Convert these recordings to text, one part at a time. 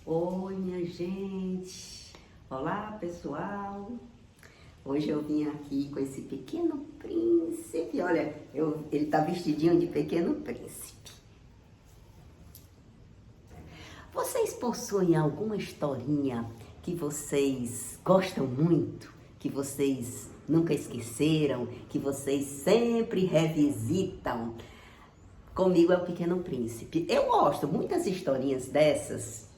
Oi, minha gente! Olá, pessoal! Hoje eu vim aqui com esse pequeno príncipe. Olha, ele tá vestidinho de pequeno príncipe. Vocês possuem alguma historinha que vocês gostam muito, que vocês nunca esqueceram, que vocês sempre revisitam? Comigo é o Pequeno Príncipe. Eu gosto, muitas historinhas dessas,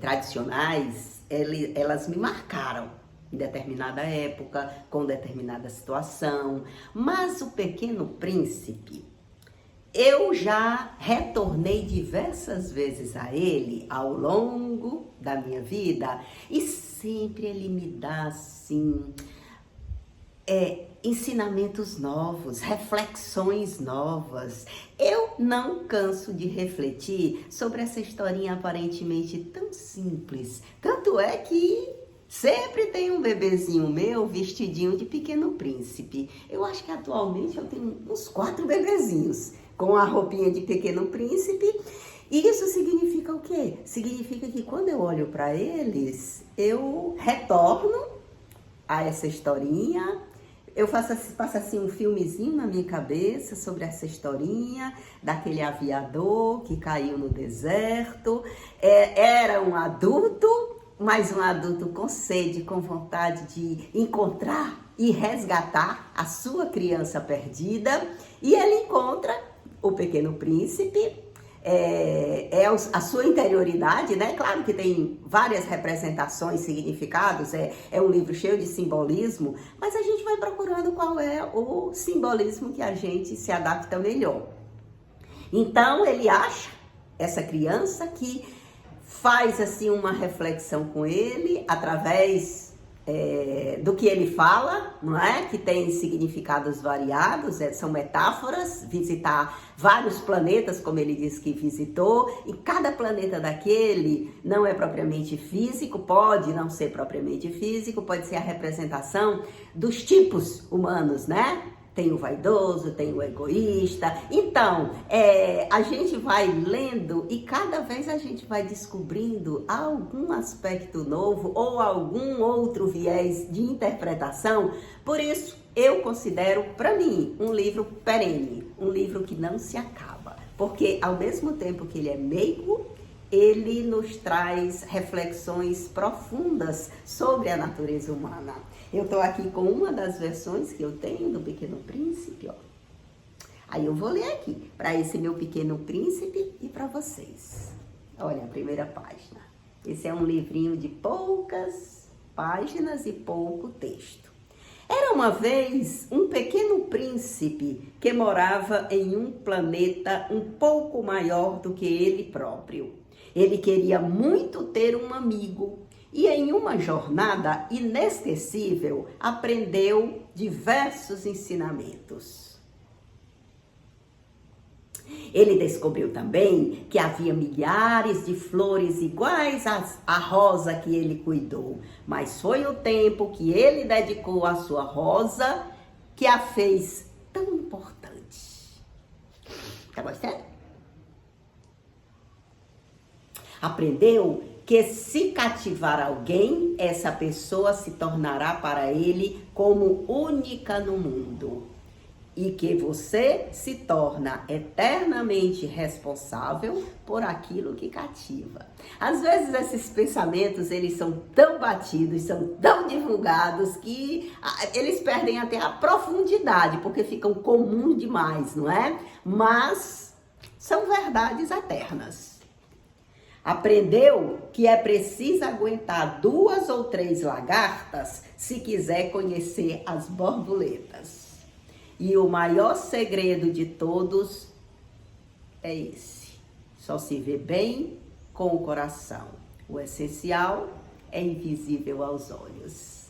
tradicionais, elas me marcaram em determinada época, com determinada situação. Mas o Pequeno Príncipe, eu já retornei diversas vezes a ele ao longo da minha vida e sempre ele me dá, assim, ensinamentos novos, reflexões novas. Eu não canso de refletir sobre essa historinha aparentemente tão simples. Tanto é que sempre tem um bebezinho meu vestidinho de Pequeno Príncipe. Eu acho que atualmente eu tenho uns 4 bebezinhos com a roupinha de Pequeno Príncipe. E isso significa o quê? Significa que quando eu olho para eles, eu retorno a essa historinha. Eu faço assim um filmezinho na minha cabeça sobre essa historinha daquele aviador que caiu no deserto. Era um adulto, mas um adulto com sede, com vontade de encontrar e resgatar a sua criança perdida. E ele encontra o Pequeno Príncipe. A sua interioridade, né? Claro que tem várias representações, significados, é um livro cheio de simbolismo, mas a gente vai procurando qual é o simbolismo que a gente se adapta melhor. Então, ele acha essa criança que faz, assim, uma reflexão com ele através do que ele fala, não é? Que tem significados variados, são metáforas, visitar vários planetas, como ele disse que visitou, e cada planeta daquele não é propriamente físico, pode não ser propriamente físico, pode ser a representação dos tipos humanos, né? Tem o vaidoso, tem o egoísta. Então, a gente vai lendo e cada vez a gente vai descobrindo algum aspecto novo ou algum outro viés de interpretação. Por isso, eu considero, para mim, um livro perene, um livro que não se acaba. Porque, ao mesmo tempo que ele é meigo, ele nos traz reflexões profundas sobre a natureza humana. Eu estou aqui com uma das versões que eu tenho do Pequeno Príncipe, ó. Aí eu vou ler aqui, para esse meu Pequeno Príncipe e para vocês. Olha a primeira página. Esse é um livrinho de poucas páginas e pouco texto. Era uma vez um pequeno príncipe que morava em um planeta um pouco maior do que ele próprio. Ele queria muito ter um amigo e em uma jornada inesquecível aprendeu diversos ensinamentos. Ele descobriu também que havia milhares de flores iguais à rosa que ele cuidou, mas foi o tempo que ele dedicou à sua rosa que a fez tão importante. Tá gostando? Aprendeu que se cativar alguém, essa pessoa se tornará para ele como única no mundo. E que você se torna eternamente responsável por aquilo que cativa. Às vezes esses pensamentos, eles são tão batidos, são tão divulgados que eles perdem até a profundidade, porque ficam comuns demais, não é? Mas são verdades eternas. Aprendeu que é preciso aguentar 2 ou 3 lagartas se quiser conhecer as borboletas. E o maior segredo de todos é esse. Só se vê bem com o coração. O essencial é invisível aos olhos.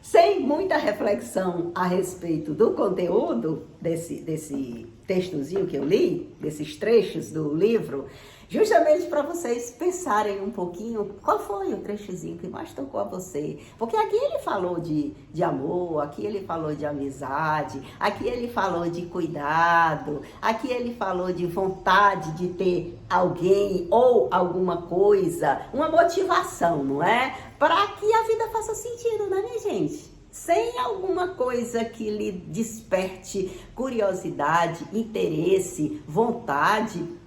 Sem muita reflexão a respeito do conteúdo desse textozinho que eu li, desses trechos do livro, justamente para vocês pensarem um pouquinho qual foi o trechozinho que mais tocou a você. Porque aqui ele falou de amor, aqui ele falou de amizade, aqui ele falou de cuidado, aqui ele falou de vontade de ter alguém ou alguma coisa, uma motivação, não é? Para que a vida faça sentido, né, minha gente? Sem alguma coisa que lhe desperte curiosidade, interesse, vontade,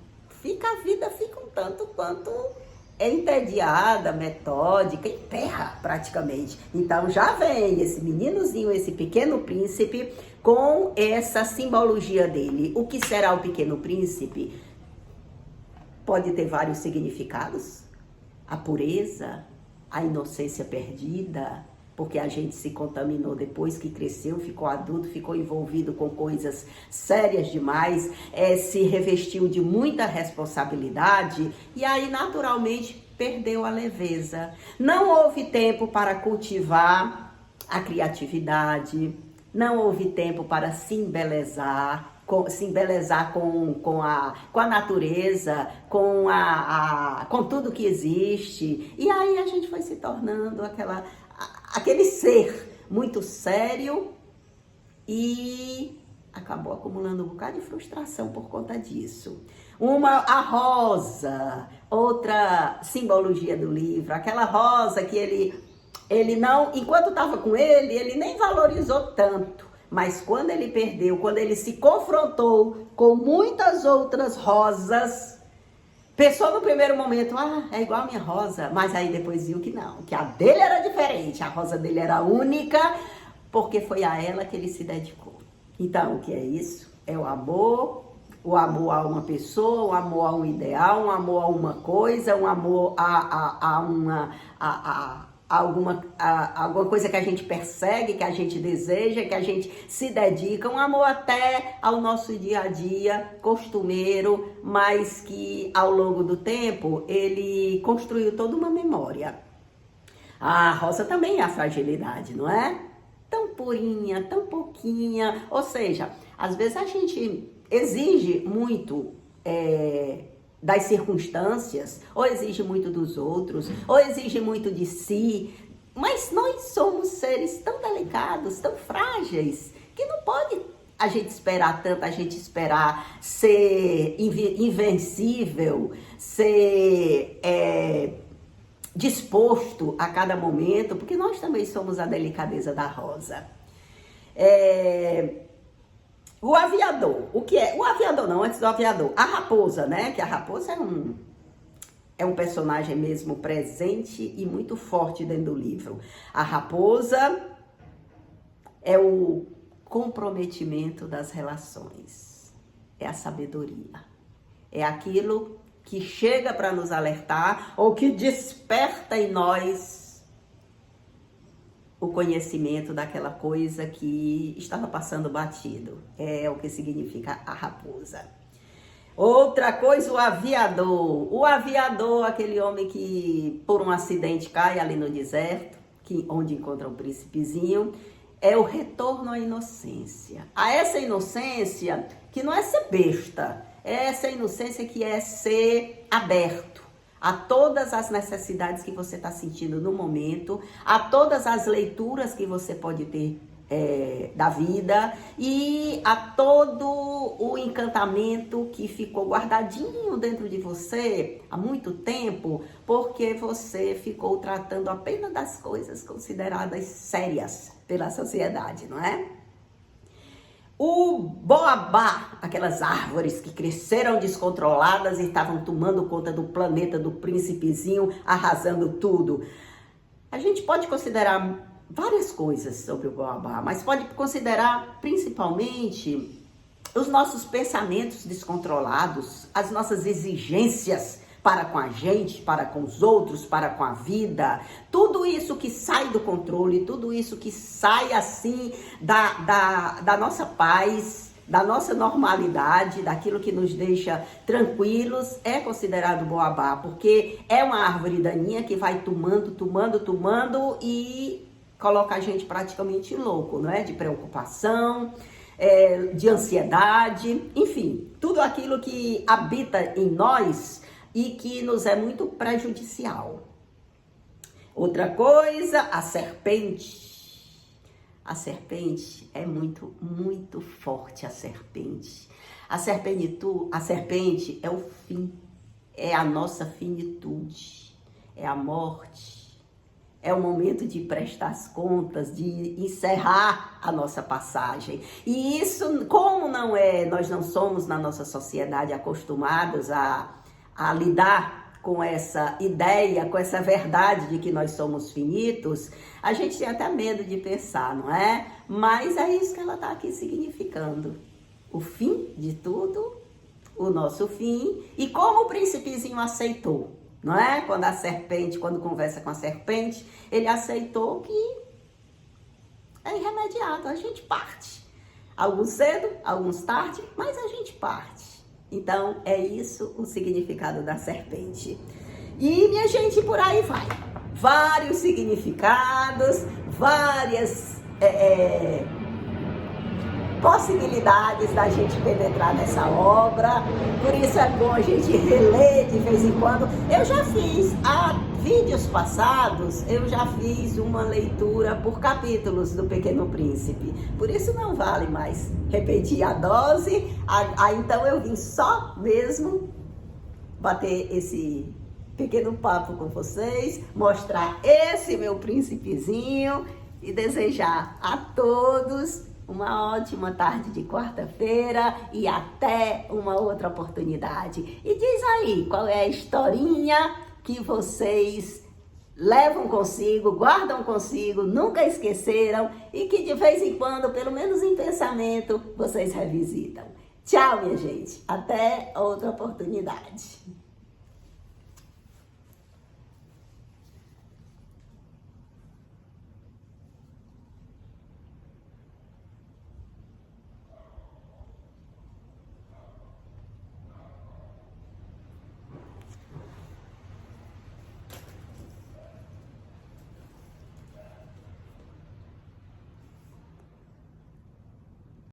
a vida fica um tanto quanto entediada, metódica, enterra praticamente. Então já vem esse meninozinho, esse pequeno príncipe, com essa simbologia dele. O que será o pequeno príncipe? Pode ter vários significados. A pureza, a inocência perdida, porque a gente se contaminou depois que cresceu, ficou adulto, ficou envolvido com coisas sérias demais, se revestiu de muita responsabilidade e aí naturalmente perdeu a leveza. Não houve tempo para cultivar a criatividade, não houve tempo para se embelezar com a natureza, com tudo que existe. E aí a gente foi se tornando aquele ser muito sério e acabou acumulando um bocado de frustração por conta disso. A rosa, outra simbologia do livro, aquela rosa que ele não, enquanto estava com ele nem valorizou tanto. Mas quando ele perdeu, quando ele se confrontou com muitas outras rosas, pensou no primeiro momento, é igual a minha rosa, mas aí depois viu que não, que a dele era diferente, a rosa dele era única, porque foi a ela que ele se dedicou. Então, o que é isso? É o amor a uma pessoa, o amor a um ideal, um amor a uma coisa, um amor alguma coisa que a gente persegue, que a gente deseja, que a gente se dedica, um amor até ao nosso dia a dia, costumeiro, mas que ao longo do tempo ele construiu toda uma memória. A rosa também é a fragilidade, não é? Tão purinha, tão pouquinha, ou seja, às vezes a gente exige muito das circunstâncias, ou exige muito dos outros, ou exige muito de si, mas nós somos seres tão delicados, tão frágeis, que não pode a gente esperar tanto, a gente esperar ser invencível, ser disposto a cada momento, porque nós também somos a delicadeza da rosa. O aviador, o que é? O aviador não, antes do aviador, a raposa, né? Que a raposa é um personagem mesmo presente e muito forte dentro do livro. A raposa é o comprometimento das relações, é a sabedoria, é aquilo que chega para nos alertar ou que desperta em nós o conhecimento daquela coisa que estava passando batido. É o que significa a raposa. Outra coisa, o aviador. O aviador, aquele homem que por um acidente cai ali no deserto, onde encontra um príncipezinho, é o retorno à inocência. A essa inocência que não é ser besta, é essa inocência que é ser aberto a todas as necessidades que você está sentindo no momento, a todas as leituras que você pode ter da vida e a todo o encantamento que ficou guardadinho dentro de você há muito tempo, porque você ficou tratando apenas das coisas consideradas sérias pela sociedade, não é? O boabá, aquelas árvores que cresceram descontroladas e estavam tomando conta do planeta, do príncipezinho, arrasando tudo. A gente pode considerar várias coisas sobre o boabá, mas pode considerar principalmente os nossos pensamentos descontrolados, as nossas exigências para com a gente, para com os outros, para com a vida, tudo isso que sai do controle, tudo isso que sai assim da nossa paz, da nossa normalidade, daquilo que nos deixa tranquilos, é considerado boabá, porque é uma árvore daninha que vai tomando e coloca a gente praticamente louco, não é? De preocupação, de ansiedade, enfim, tudo aquilo que habita em nós e que nos é muito prejudicial. Outra coisa, a serpente. A serpente é muito, muito forte, a serpente. A serpente é o fim, é a nossa finitude, é a morte. É o momento de prestar as contas, de encerrar a nossa passagem. E isso, como nós não somos na nossa sociedade acostumados a lidar com essa ideia, com essa verdade de que nós somos finitos, a gente tem até medo de pensar, não é? Mas é isso que ela está aqui significando. O fim de tudo, o nosso fim, e como o príncipezinho aceitou. Não é? Quando conversa com a serpente, ele aceitou que é irremediável, a gente parte. Alguns cedo, alguns tarde, mas a gente parte. Então, é isso o significado da serpente. E, minha gente, por aí vai. Vários significados, várias possibilidades da gente penetrar nessa obra, por isso é bom a gente reler de vez em quando. Eu já fiz, há vídeos passados, eu já fiz uma leitura por capítulos do Pequeno Príncipe, por isso não vale mais repetir a dose, então eu vim só mesmo bater esse pequeno papo com vocês, mostrar esse meu príncipezinho e desejar a todos uma ótima tarde de quarta-feira e até uma outra oportunidade. E diz aí, qual é a historinha que vocês levam consigo, guardam consigo, nunca esqueceram e que de vez em quando, pelo menos em pensamento, vocês revisitam. Tchau, minha gente. Até outra oportunidade.